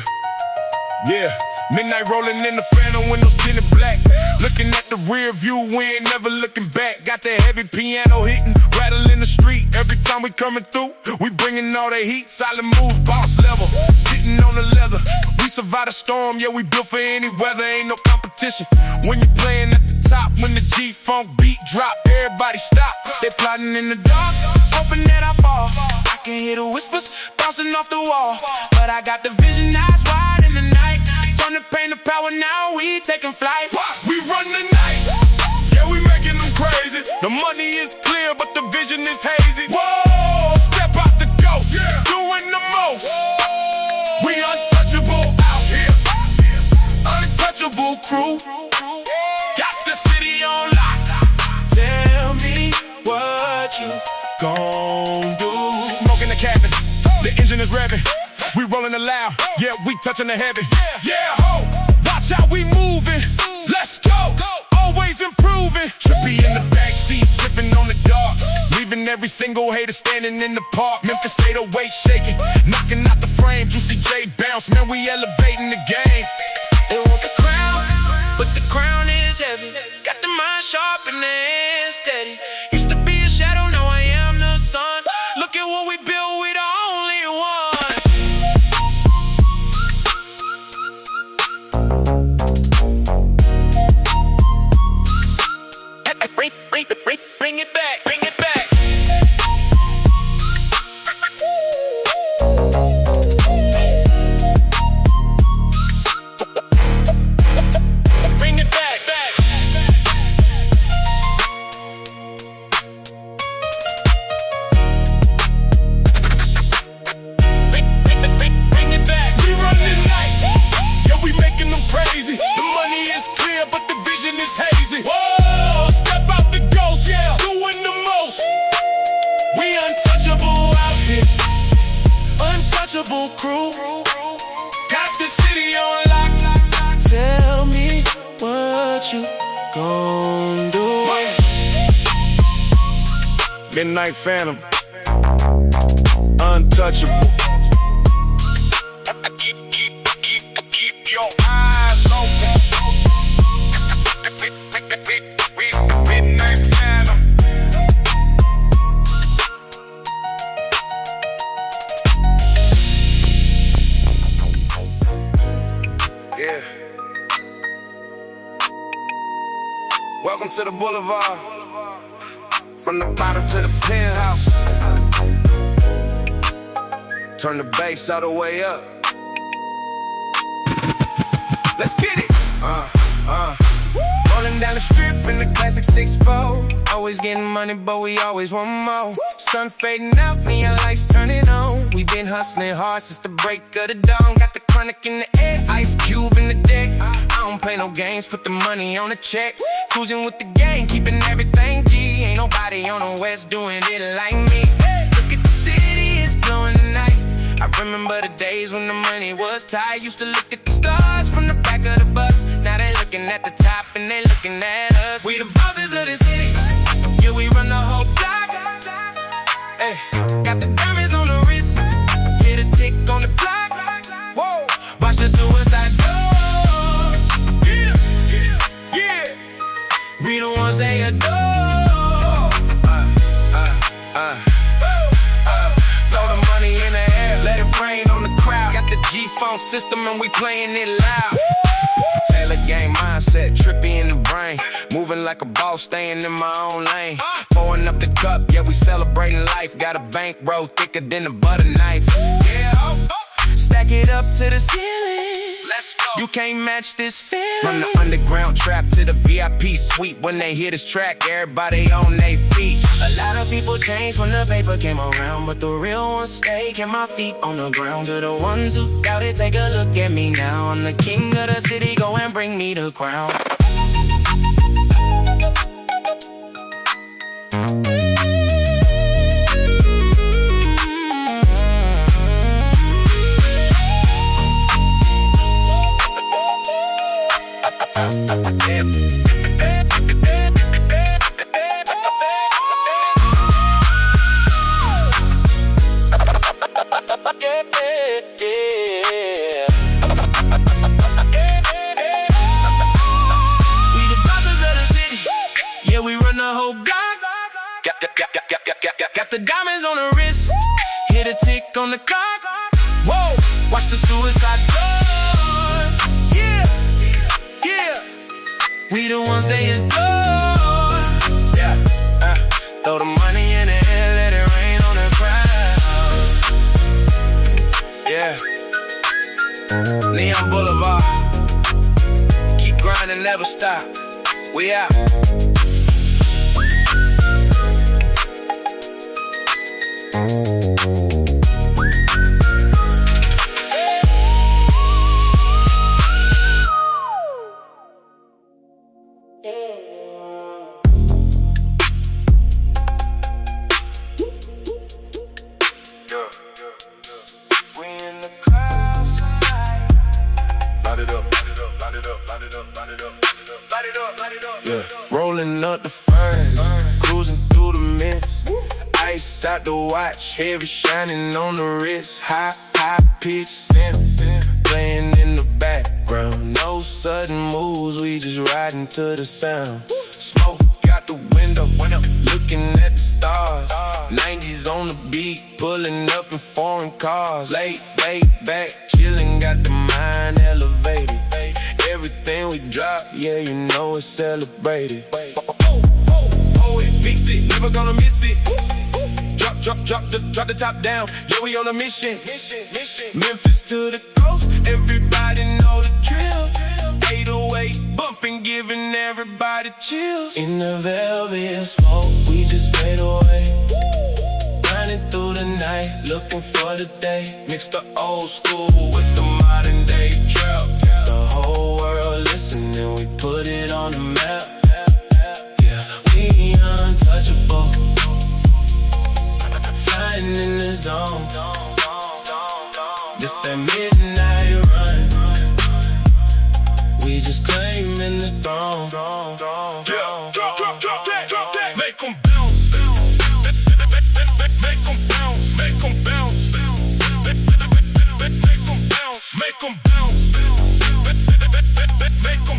Midnight rolling in the Phantom, windows tinted black. Looking at the rear view, we ain't never looking back. Got that heavy piano hitting, rattling the street. Every time we coming through, we bringing all that heat. Solid moves, boss level, sitting on the leather. We survive the storm, yeah, we built for any weather. Ain't no competition. When you playing at the top, when the G-Funk beat drop, everybody stop. They plotting in the dark, hoping that I fall. I can hear the whispers bouncing off the wall, but I got the vision eyes wide in the night. From the pain to power, now we taking flight. We run the night, yeah, we making them crazy. The money is clear, but the vision is hazy. Whoa, step out the ghost, doing the most. We untouchable out here, untouchable crew. Got the city on lock. Tell me what you gon' do. Smoke in the cabin, the engine is revving. We rolling it loud, yeah, we touching the heavy. Yeah, ho, watch how we moving. Let's go, always improving. Trippy in the backseat, slipping on the dark. Leaving every single hater standing in the park. Memphis 808 shaking, knocking out the frame. Juicy J bounce, man, we elevating the game. They want the crown, but the crown is heavy. Got the mind sharp and the hands steady. Used to be a shadow, now I am the sun. Look at what we built, we the only one. Bring it back, bring it back. Bring it back, Bring it back. We run the night, yeah, we making them crazy. The money is clear, but the vision is hazy. Whoa, step out the ghost, yeah, doing the most. We untouchable out here, untouchable crew. Got the city on lock. Tell me what you gon' do. Midnight Phantom, untouchable. Keep your eyes open. Midnight Phantom. on to the boulevard, from the bottom to the penthouse. Turn the bass all the way up. Let's get it. Rolling down the strip in the classic 6'4". Always getting money, but we always want more. Sun fading out, neon lights turning on. We been hustling hard since the break of the dawn. Got the chronic in the air, ice cube in the deck. I don't play no games, put the money on the check. Cruising with the gang, keeping everything G. Ain't nobody on the west doing it like me. Look at the city, it's glowing tonight. I remember the days when the money was tight. Used to look at the stars from the back of the bus. Now they looking at the top and they looking at us. We the bosses of the city. Yeah, we run the whole block. Hey, got the diamonds on the wrist. Hit a tick on the clock. Whoa, watch the suicide doors. Yeah. We the ones they adore. Throw the money in the air, let it rain on the crowd. Got the G-Funk system and we playing it loud. Taylor gang mindset, trippy in the brain. Moving like a boss, staying in my own lane. Pouring up the cup, yeah, we celebrating life. Got a bankroll thicker than a butter knife. Yeah, stack it up to the ceiling. Let's go. You can't match this feeling. From the underground trap to the VIP suite. When they hear this track, everybody on their feet. A lot of people changed when the paper came around, but the real ones stay. Kept my feet on the ground. To the ones who doubt it, take a look at me now. I'm the king of the city, go and bring me the crown. Got the diamonds on the wrist, hit a tick on the clock. Whoa, watch the suicide doors. Yeah. We the ones they adore. Yeah, throw the money in the air, let it rain on the crowd. Yeah, Neon Boulevard. Keep grinding, never stop. We out. Yeah. Rolling up the fern, cruising through the mist. Ice out the watch, heavy shining on the wrist. High pitch synth, playing in the background. No sudden moves, we just riding to the sound. Smoke out the window, looking at the stars. 90s on the beat, pulling up in foreign cars. Late back, chilling, got the mind elevated. Everything we drop, yeah, you know it's celebrated. Fix it, never gonna miss it. Drop the top down, yeah, we on a mission. Memphis to the coast, everybody know the drill. 808 bumping, giving everybody chills. In the velvet smoke, we just fade away. Grinding through the night, looking for the day. Mix the old school with the modern day trap. The whole world listening, we put it on the map. Yeah, we untouchable. Flying in the zone. This that midnight run. We just claiming the throne. Yeah, drop that. Make 'em bounce. Make 'em bounce. Make 'em bounce. Make 'em bounce. Make 'em bounce. Make 'em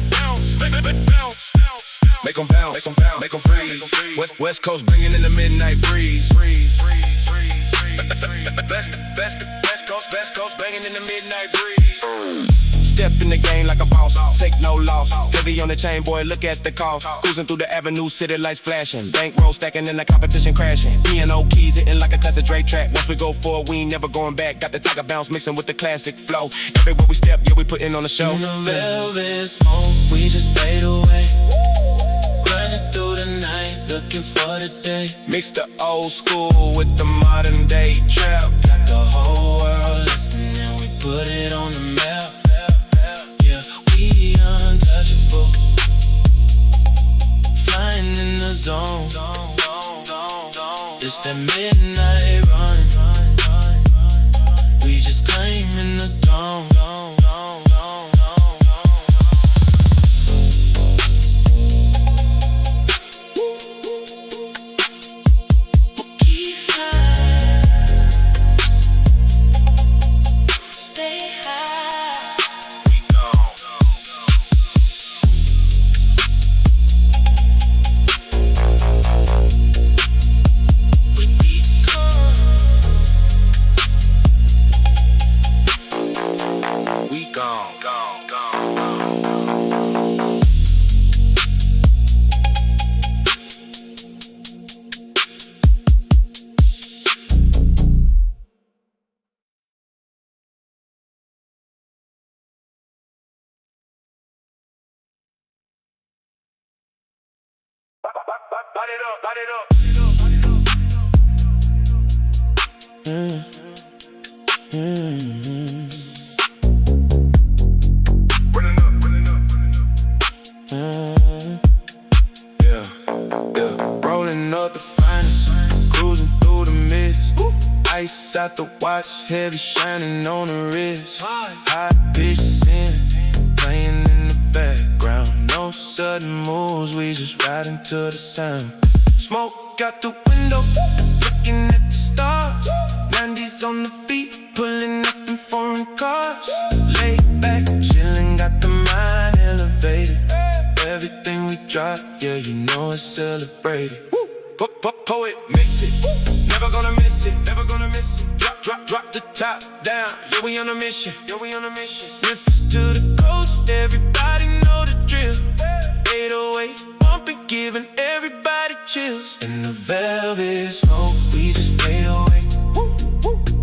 bounce. Make 'em bounce. Make 'em bounce. Make 'em freeze. West Coast bringing in the midnight breeze. Best Coast banging in the midnight breeze. Step in the game like a boss, take no loss. Heavy on the chain, boy, look at the cost. Cruising through the avenue, city lights flashing. Bankroll stacking and the competition crashing. P&O keys hitting like a classic Dre track. Once we go forward, we ain't never going back. Got the Tyga bounce mixing with the classic flow. Everywhere we step, yeah, we putting on the show. In the velvet smoke, we just fade away. Grinding through the night, looking for the day. Mix the old school with the modern day trap. Got the whole world listening, we put it on the map. Yeah, we untouchable. Flying in the zone. It's that midnight run. We just claiming the throne. Light it up. Yeah. Rolling up the finest, cruising through the mist. Ice out the watch, heavy shining on the wrist. High pitch synth, playing in the background. No sudden moves, we just riding to the sound. Smoke out the window, looking at the stars. 90s on the beat, pulling up in foreign cars. Laid back, chilling, got the mind elevated. Everything we drop, yeah, you know it's celebrated. Poet, mix it, never gonna miss it, never gonna miss it. Drop the top down, yeah, we on a mission, yeah, we on a mission. Memphis to the coast, everybody know the drill. 808, bumping, giving everybody chills. In the velvet smoke, we just fade away.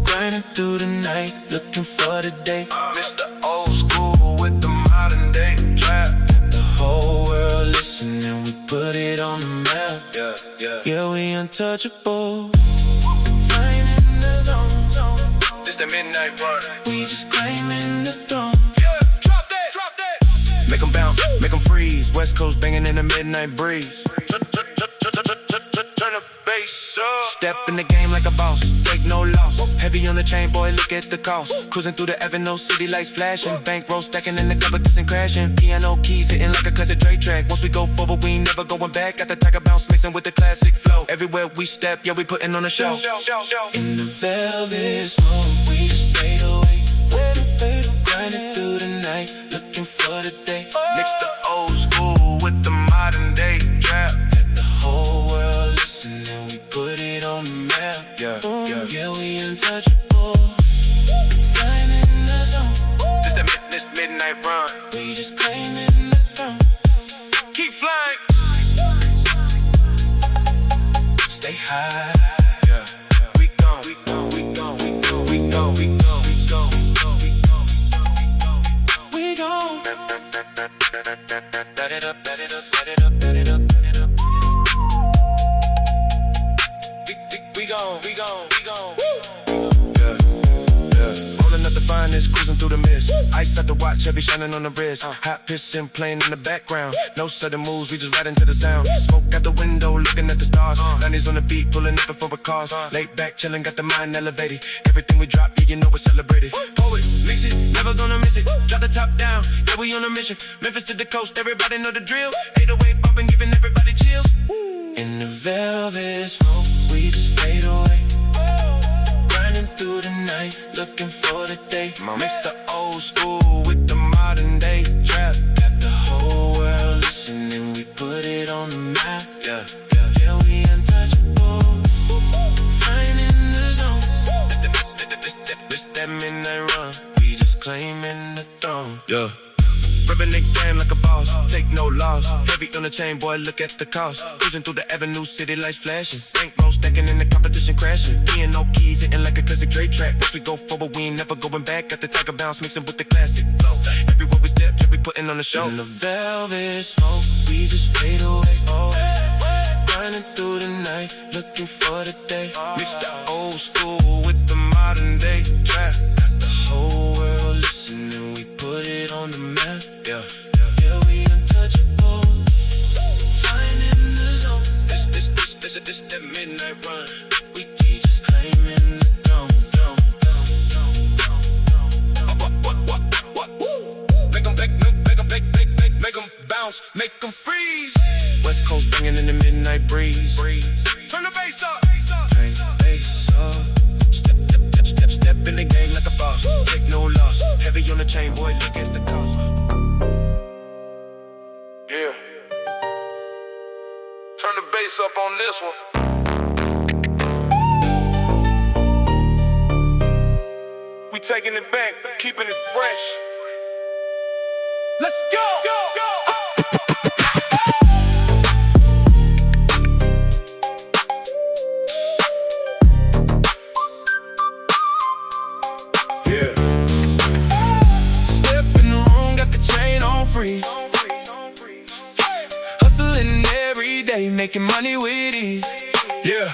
Grinding through the night, looking for the day. Mr. Old School with the modern day trap. Got the whole world listening, we put it on the map. Yeah, we untouchable. Flying in the zone. This the midnight run. We just claiming the throne. Yeah, drop that. Make them bounce, make them freeze. West Coast banging in the midnight breeze. Turn the bass up. Step in the game like a boss, take no loss. Heavy on the chain, boy, look at the cost. Cruising through the avenue, city lights flashing. Bankroll stacking in the competition crashing. Piano keys hitting like a classic Dre track. Once we go forward, we ain't never going back. Got the Tyga bounce mixing with the classic flow. Everywhere we step, yeah, we putting on a show. In the velvet smoke, we just fade away. Grinding through the night, looking for the day. Mix the old school with the modern day trap. Got the whole world listening, we put it on the map. Yeah, we untouchable. Flying in the zone. This midnight run. We just claiming the throne. Keep flying. Stay high. Yeah. We gon', we gon', we gon', we gon', we gon', we gon', we gon', we gon'. Let it up, let it up, let it up, let it up, let it up. We gon', we gon', we gon'. Rolling up the finest, cruising through the mist. Ice out the watch, heavy shining on the wrist. Hot piston playing in the background. No sudden moves, we just ride into the sound. Smoke out the window, looking at the stars. 90s on the beat, pulling up in for a cars. Laid back, chilling, got the mind elevated. Everything we drop, yeah, you know we're celebrated. Poet, mix it, never gonna miss it. Drop the top down, yeah, we on a mission. Memphis to the coast, everybody know the drill. 808 bumping, giving everybody chills. In the velvet smoke, we just fade away. Grinding through the night, looking for the day. Mix the old school with the modern day trap. Got the whole world listening, we put it on the map. Yeah, we untouchable. Flying in the zone. This that midnight run. We just claiming the throne. Yeah. Yeah. Ripping the game like a boss, take no loss. Heavy on the chain, boy, look at the cost. Cruising through the avenue, city lights flashing. Bankroll stacking in the competition crashing. Being no keys, hitting like a classic Dre track. If we go forward, we ain't never going back. Got the Tyga bounce mixing with the classic flow. Everywhere we step, yeah, we putting on the show. In the velvet smoke, we just fade away. Oh, running through the night, looking for the day. Mix the old school with the modern day trap. Got the whole world listening, we put it on the map. Yeah, we untouchable. Flying in the zone. This that midnight run. We keep just claiming the dome. Make them bounce, make them freeze. West Coast banging in the midnight breeze. Turn the bass up. Turn the bass up. Step in the game like a boss. Take no loss. Heavy on the chain, boy, look at the cost. Yeah. Turn the bass up on this one. We taking it back, keeping it fresh. Let's go! Yeah. Step in the room, got the chain on freeze. Hustling every day, making money with ease. Yeah,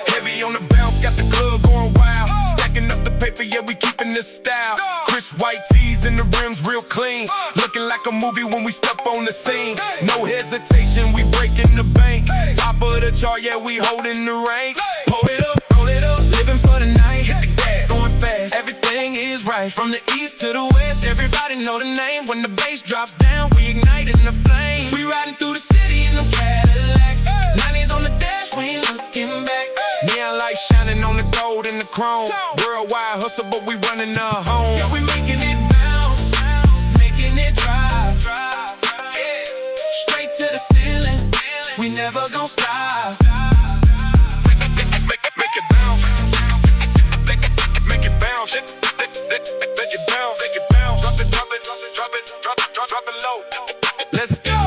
heavy on the bounce, got the club going wild. Stacking up the paper, yeah, we keeping this style. Chris white tees and the rims real clean. Looking like a movie when we step on the scene. No hesitation, we breaking the bank. Top of the chart, yeah, we holding the rank. Pull it up, roll it up, living for the night. Hit the gas, going fast, everything is right. From the east to the west, everybody know the name. When the bass drops down, we igniting the flame. We riding through the city in the Cadillacs. 90s on the dash, we ain't looking back. Neon lights shining on the gold and the chrome. Worldwide hustle, but we running the home. Yeah, we making it bounce, making it drive. Yeah. Straight to the ceiling, we never gon' stop. Make it bounce, make it bounce, make it bounce, make it bounce. Drop it low. Let's go.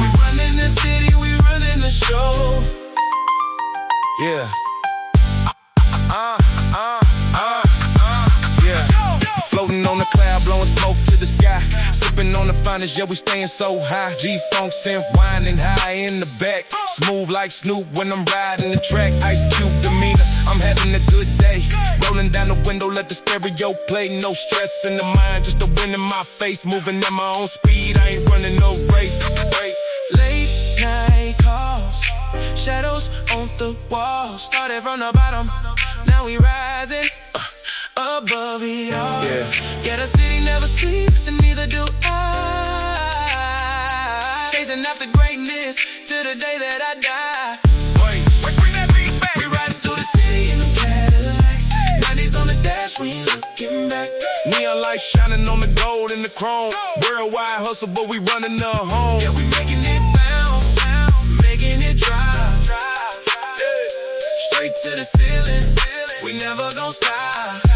We running the city, we running the show. Yeah. Yeah. Floating on the cloud, blowing smoke to the sky. Sipping on the finest, yeah, we staying so high. G-Funk synth winding high in the back. Smooth like Snoop when I'm riding the track. Ice Cube demeanor, I'm having a good day. Rolling down the window, let the stereo play. No stress in the mind, just the wind in my face. Moving at my own speed, I ain't running no race. Late night calls, shadows on the wall. Started from the bottom, now we rising above it all. Yeah, the city never sleeps, and neither do I. Chasing after greatness to the day that I die. Wait, bring that beat back. We riding through the city in the Cadillacs. 90s on the dash, we ain't looking back. Neon lights shining on the gold and the chrome. Worldwide hustle, but we running the home. Yeah, we making it bounce, making it drop. Straight to the ceiling, we never gon' stop.